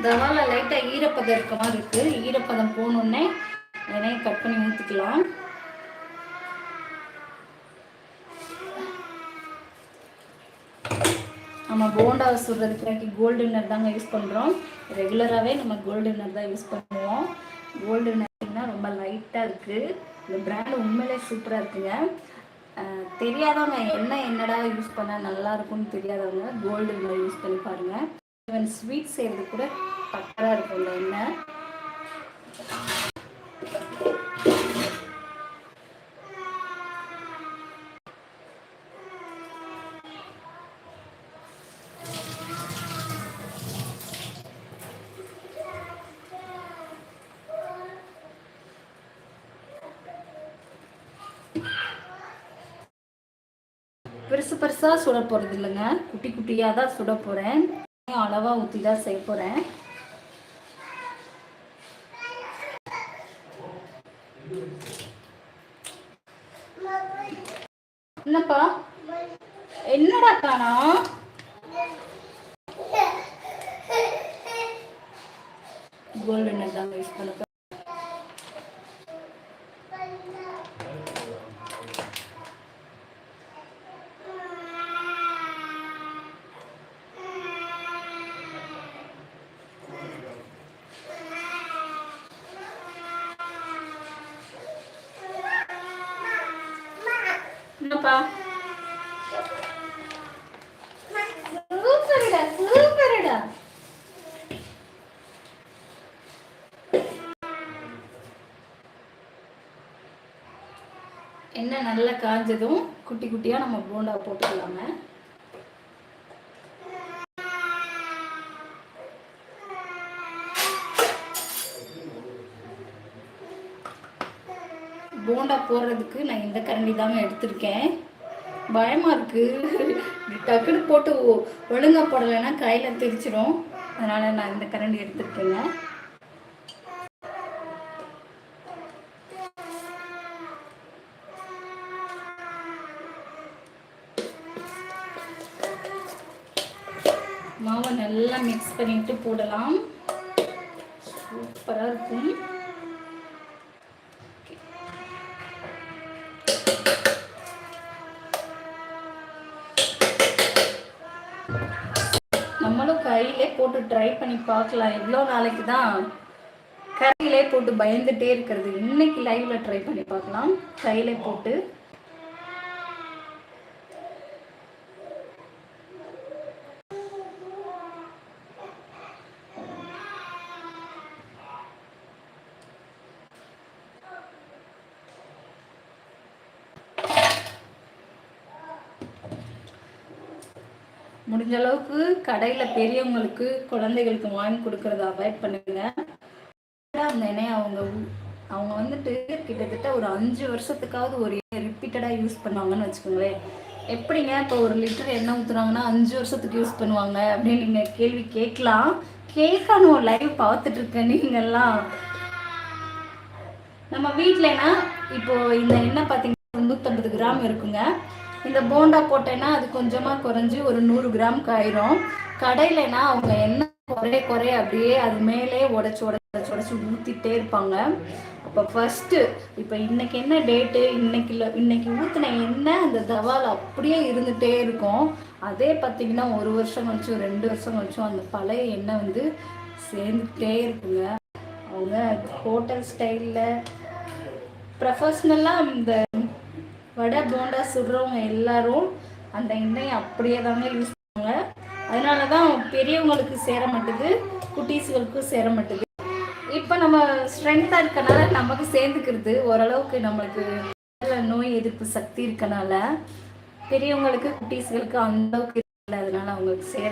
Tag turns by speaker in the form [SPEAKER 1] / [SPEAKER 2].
[SPEAKER 1] தவால லைட்டாக ஈரப்பதம் இருக்க மாதிரி இருக்குது. ஈரப்பதம் போனோடனே எண்ணெயை கட் பண்ணி ஊற்றிக்கலாம். நம்ம போண்டாவை சுடுறதுக்கு கோல்டு வின்னர் தாங்க யூஸ் பண்ணுறோம். ரெகுலராகவே நம்ம கோல்டு வின்னர் தான் யூஸ் பண்ணுவோம். கோல்டு வின்னர்னா ரொம்ப லைட்டாக இருக்குது. இந்த பிராண்ட் உண்மையிலே சூப்பராக இருக்குங்க. தெரியாதவங்க என்னடா யூஸ் பண்ணால் நல்லா இருக்கும்னு தெரியாதவங்க கோல்டு வின்னர் யூஸ் பண்ணி பாருங்கள். ஈவன் ஸ்வீட் செய்கிறது கூட பக்கராக இருக்கும் இந்த எண்ணெய். பெருசு பெருசாக சுட போகிறது இல்லைங்க, குட்டி குட்டியாக தான் சுட போகிறேன். அளவாக ஊற்றி தான் செய்ய போகிறேன். என்னப்பா என்னடா காணோம்? கோல்டு வின்னர் தாங்க யூஸ் பண்ண. என்னப்பா சூப்பர்டா சூப்பர்டா. என்ன நல்லா காஞ்சதும் குட்டி குட்டியா நம்ம போண்டா போட்டுக்கலாங்க. போண்டா போடுறதுக்கு நான் இந்த கரண்டி தாங்க எடுத்திருக்கேன். பயமாக இருக்குது, டக்குன்னு போட்டு ஒழுங்காக போடலைன்னா கையில் தெரிச்சிடும். அதனால் நான் இந்த கரண்டி எடுத்துருக்கேங்க. மாவை நல்லா மிக்ஸ் பண்ணிட்டு போடலாம். சூப்பராக இருக்கும். நம்மளும் கையிலே போட்டு ட்ரை பண்ணி பார்க்கலாம். எவ்வளோ நாளைக்கு தான் கையிலே போட்டு பயந்துட்டே இருக்கிறது. இன்னைக்கு லைவ்ல ட்ரை பண்ணி பார்க்கலாம் கையிலே போட்டு. முடிஞ்ச அளவுக்கு கடையில் பெரியவங்களுக்கு குழந்தைகளுக்கு வாங்கி கொடுக்கறத அவாய்ட் பண்ணுங்க. அந்த எண்ணெயை அவங்க வந்துட்டு கிட்டத்தட்ட ஒரு 5 வருஷத்துக்காவது ஒரு ரிப்பீட்டடாக யூஸ் பண்ணுவாங்கன்னு வச்சுக்கோங்களேன். எப்படிங்க இப்போ 1 லிட்டர் எண்ணெய் ஊற்றுனாங்கன்னா 5 வருஷத்துக்கு யூஸ் பண்ணுவாங்க அப்படின்னு நீங்கள் கேள்வி கேட்கலாம். கேட்கணும், லைவ் பார்த்துட்டு இருக்கேன். நீங்கள்லாம் நம்ம வீட்டிலனா இப்போ இந்த எண்ணெய் பார்த்தீங்கன்னா 150 கிராம் இருக்குங்க. இந்த போண்டா போட்டேன்னா அது கொஞ்சமாக குறைஞ்சி ஒரு 100 கிராமுக்கு ஆயிரும். கடையிலனா அவங்க எண்ணெய் குறைய அப்படியே அது மேலே உடச்சி ஊற்றிட்டே இருப்பாங்க. அப்போ ஃபஸ்ட்டு இப்போ இன்னைக்கு என்ன டேட்டு, இன்னைக்கு ஊற்றின எண்ணெய் அந்த தவால் அப்படியே இருந்துகிட்டே இருக்கும். அதே பார்த்திங்கன்னா 1 வருஷம் கழிச்சும் 2 வருஷம் கழிச்சும் அந்த பழைய எண்ணெய் வந்து சேர்ந்துக்கிட்டே இருக்குங்க. அவங்க ஹோட்டல் ஸ்டைலில் ப்ரொஃபஷ்னலாக இந்த வடை போண்டா சுடுறவங்க எல்லாரும் அந்த எண்ணெயை அப்படியே தாங்க யூஸ் பண்ணுவாங்க. அதனால தான் பெரியவங்களுக்கு சேர மாட்டுது, குட்டீஸுகளுக்கும் சேர மாட்டுது. இப்போ நம்ம ஸ்ட்ரென்த்தாக இருக்கனால நமக்கு சேர்ந்துக்கிறது ஓரளவுக்கு நம்மளுக்கு நோய் எதிர்ப்பு சக்தி இருக்கனால பெரியவங்களுக்கு குட்டீஸுகளுக்கு அந்த அளவுக்கு இல்லை. அதனால அவங்களுக்கு சேர